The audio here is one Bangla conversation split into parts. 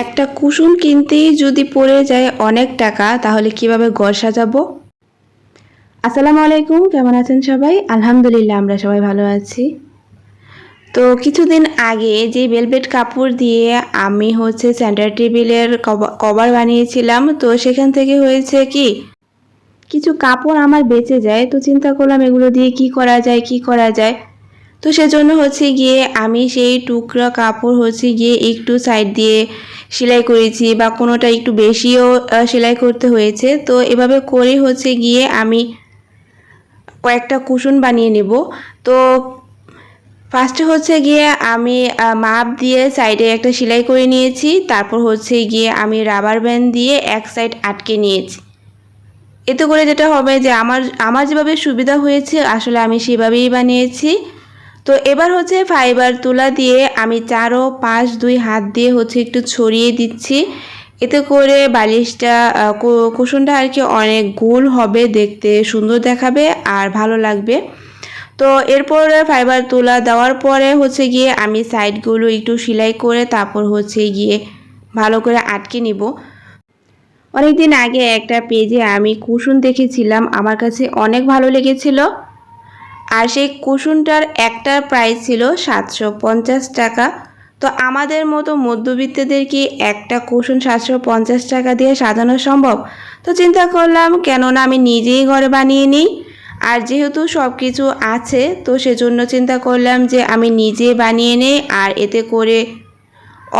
একটা কুশন কিনতেই যদি পড়ে যায় অনেক টাকা, তাহলে কিভাবে ঘর সাজাবো? আসসালামু আলাইকুম, কেমন আছেন সবাই? আলহামদুলিল্লাহ, আমরা সবাই ভালো আছি। তো কিছুদিন আগে যে ভেলভেট কাপড় দিয়ে আমি সেন্টার টেবিলের কভার বানিয়েছিলাম, তো সেখান থেকে হয়েছে কি কিছু কাপড় আমার বেঁচে যায়। তো চিন্তা করলাম এগুলো দিয়ে কি করা যায়। তো সেজন্য গিয়ে আমি সেই টুকরা কাপড় গিয়ে একটু সাইড দিয়ে সেলাই করেছি, বা কোনোটা একটু বেশিও সেলাই করতে হয়েছে। তো এভাবে করে গিয়ে আমি কয়েকটা কুশন বানিয়ে নেব। তো ফার্স্টে গিয়ে আমি মাপ দিয়ে সাইডে একটা সেলাই করে নিয়েছি। তারপর গিয়ে আমি রাবার ব্যান্ড দিয়ে এক সাইড আটকে নিয়েছি। এতে করে যেটা হবে যে আমার যেভাবে সুবিধা হয়েছে, আসলে আমি সেভাবেই বানিয়েছি। তো এবার ফাইবার তুলা দিয়ে আমি চারো পাশ দুই হাত দিয়ে একটু ছড়িয়ে দিচ্ছি। এতে করে বালিশটা কুশনটা আর কি অনেক গোল হবে, দেখতে সুন্দর দেখাবে আর ভালো লাগবে। তো এরপরে ফাইবার তুলা দেওয়ার পরে গিয়ে আমি সাইডগুলো একটু সেলাই করে তারপর গিয়ে ভালো করে আটকে নিব। অনেকদিন আগে একটা পেজে আমি কুশন দেখেছিলাম, আমার কাছে অনেক ভালো লেগেছিল। আর সেই কুশনটার একটার প্রাইস ছিল 750 টাকা। তো আমাদের মতো মধ্যবিত্তদের কি একটা কুশন 750 টাকা দিয়ে সাজানো সম্ভব? তো চিন্তা করলাম কেননা আমি নিজেই ঘরে বানিয়ে নিই। আর যেহেতু সব কিছু আছে, তো সেজন্য চিন্তা করলাম যে আমি নিজে বানিয়ে নেই, আর এতে করে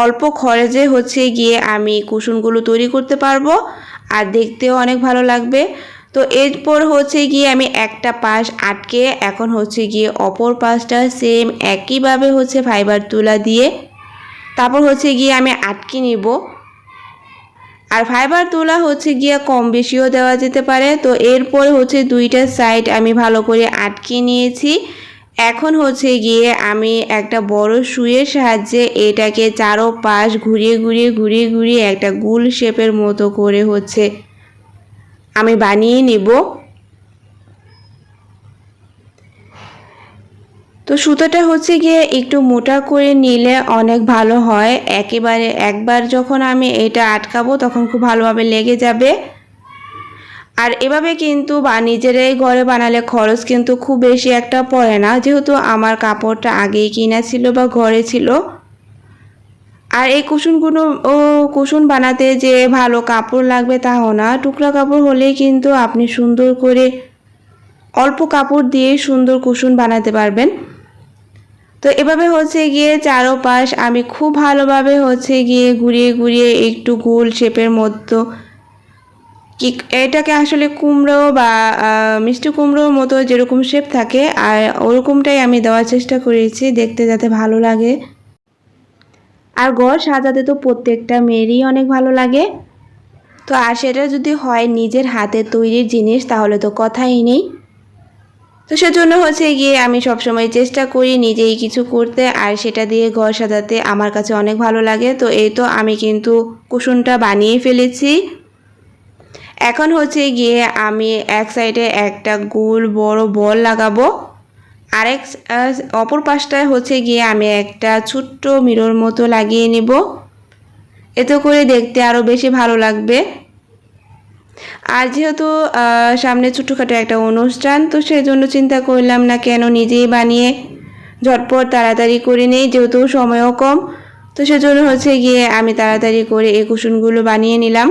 অল্প খরচে গিয়ে আমি কুশনগুলো তৈরি করতে পারবো, আর দেখতেও অনেক ভালো লাগবে। তো এরপর গিয়ে আমি একটা পাশ আটকে এখন গিয়ে অপর পাশটা সেম একইভাবে ফাইবার তুলা দিয়ে তারপর গিয়ে আমি আটকে নিব। আর ফাইবার তুলা গিয়ে কম বেশিও দেওয়া যেতে পারে। তো এরপর দুইটা সাইড আমি ভালো করে আটকে নিয়েছি। এখন গিয়ে আমি একটা বড় সুইয়ের সাহায্যে এটাকে চারো পাশ ঘুরিয়ে একটা গোল শেপের মতো করে আমি বানিয়ে নিব। তো সুতোটা গিয়ে একটু মোটা করে নিলে অনেক ভালো হয়। একেবারে একবার যখন আমি এটা আটকাবো তখন খুব ভালোভাবে লেগে যাবে। আর এভাবে কিন্তু নিজেরাই ঘরে বানালে খরচ কিন্তু খুব বেশি একটা পড়ে না, যেহেতু আমার কাপড়টা আগেই কিনা ছিল বা ঘরে ছিল। আর এই কুশন বানাতে যে ভালো কাপড় লাগবে তাও না, টুকরা কাপড় হলেই কিন্তু আপনি সুন্দর করে অল্প কাপড় দিয়ে সুন্দর কুশন বানাতে পারবেন। তো এভাবে গিয়ে চারোপাশ আমি খুব ভালোভাবে গিয়ে ঘুরিয়ে একটু গোল শেপের মতো, কি এটাকে আসলে কুমড়ো বা মিষ্টি কুমড়োর মতো যেরকম শেপ থাকে, আর ওরকমটাই আমি দেওয়ার চেষ্টা করেছি, দেখতে যাতে ভালো লাগে। আর ঘর সাজাতে তো প্রত্যেকটা মেয়েরই অনেক ভালো লাগে। তো আর সেটা যদি হয় নিজের হাতে তৈরির জিনিস, তাহলে তো কথাই নেই। তো সেজন্য গিয়ে আমি সবসময় চেষ্টা করি নিজেই কিছু করতে, আর সেটা দিয়ে ঘর সাজাতে আমার কাছে অনেক ভালো লাগে। তো এই তো আমি কিন্তু কুশনটা বানিয়ে ফেলেছি। এখন গিয়ে আমি এক সাইডে একটা গোল বড় বল লাগাবো, আরেক অপর পাশটায় গিয়ে আমি একটা ছোট্ট মিরর মতো লাগিয়ে নিব। এতে করে দেখতে আরও বেশি ভালো লাগবে। আর যেহেতু সামনে ছোটোখাটো একটা অনুষ্ঠান, তো সেই জন্য চিন্তা করলাম না কেন নিজেই বানিয়ে ঝটপট তাড়াতাড়ি করে নেই, যেহেতু সময়ও কম। তো সেজন্য গিয়ে আমি তাড়াতাড়ি করে এই কুশনগুলো বানিয়ে নিলাম।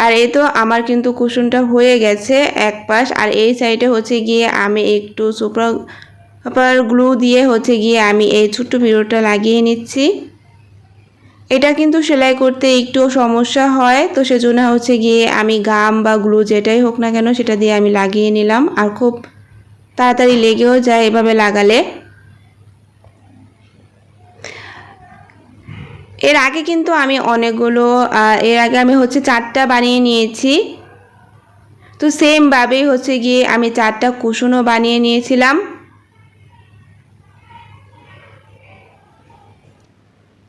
আর এই তো আমার কিন্তু কুশনটা হয়ে গেছে এক পাশ। আর এই সাইডে গিয়ে আমি একটু সুপার গ্লু দিয়ে গিয়ে আমি এই ছোট্ট মিররটা লাগিয়ে নিচ্ছি। এটা কিন্তু সেলাই করতে একটু সমস্যা হয়, তো সেজন্য গিয়ে আমি গাম বা গ্লু যেটাই হোক না কেন সেটা দিয়ে আমি লাগিয়ে নিলাম, আর খুব তাড়াতাড়ি লেগেও যায় এভাবে লাগালে। এর আগে কিন্তু আমি অনেকগুলো এর আগে আমি 4টা বানিয়ে নিয়েছি। তো সেমভাবেই গিয়ে আমি 4টা কুশনও বানিয়ে নিয়েছিলাম।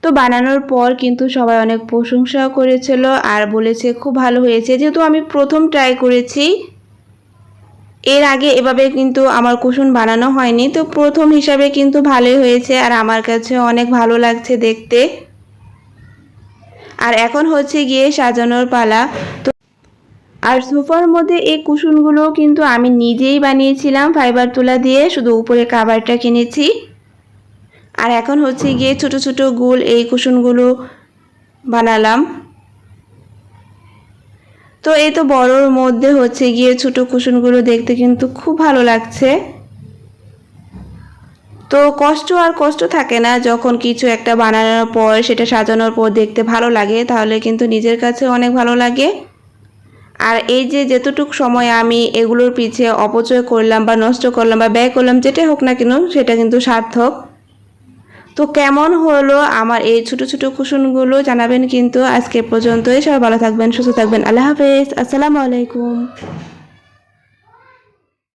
তো বানানোর পর কিন্তু সবাই অনেক প্রশংসাও করেছিল আর বলেছে খুব ভালো হয়েছে, যেহেতু আমি প্রথম ট্রাই করেছি। এর আগে এভাবে কিন্তু আমার কুশন বানানো হয়নি, তো প্রথম হিসাবে কিন্তু ভালোই হয়েছে, আর আমার কাছে অনেক ভালো লাগছে দেখতে। আর এখন হচ্ছে গিয়ে সাজানোর পালা। তো আর সোফার মধ্যে এই কুশনগুলো কিন্তু আমি নিজেই বানিয়েছিলাম ফাইবার তুলা দিয়ে, শুধু উপরে কাভারটা কিনেছি। আর এখন হচ্ছে গিয়ে ছোট ছোট গোল এই কুশনগুলো বানালাম। তো এই তো বড়র মধ্যে হচ্ছে গিয়ে ছোট কুশনগুলো দেখতে কিন্তু খুব ভালো লাগছে। তো কষ্ট থাকে না, যখন কিছু একটা বানানোর পর সেটা সাজানোর পর দেখতে ভালো লাগে, তাহলে কিন্তু নিজের কাছে অনেক ভালো লাগে। আর এই যে যতটুকু সময় আমি এগুলোর পিছে অপচয় করলাম বা নষ্ট করলাম বা ব্যয় করলাম, যেটাই হোক না কেন, সেটা কিন্তু সার্থক। তো কেমন হলো আমার এই ছোট ছোট কুশনগুলো জানাবেন কিন্তু। আজকে পর্যন্তই, সবাই ভালো থাকবেন, সুস্থ থাকবেন। আল্লাহ হাফেজ, আসসালামু আলাইকুম।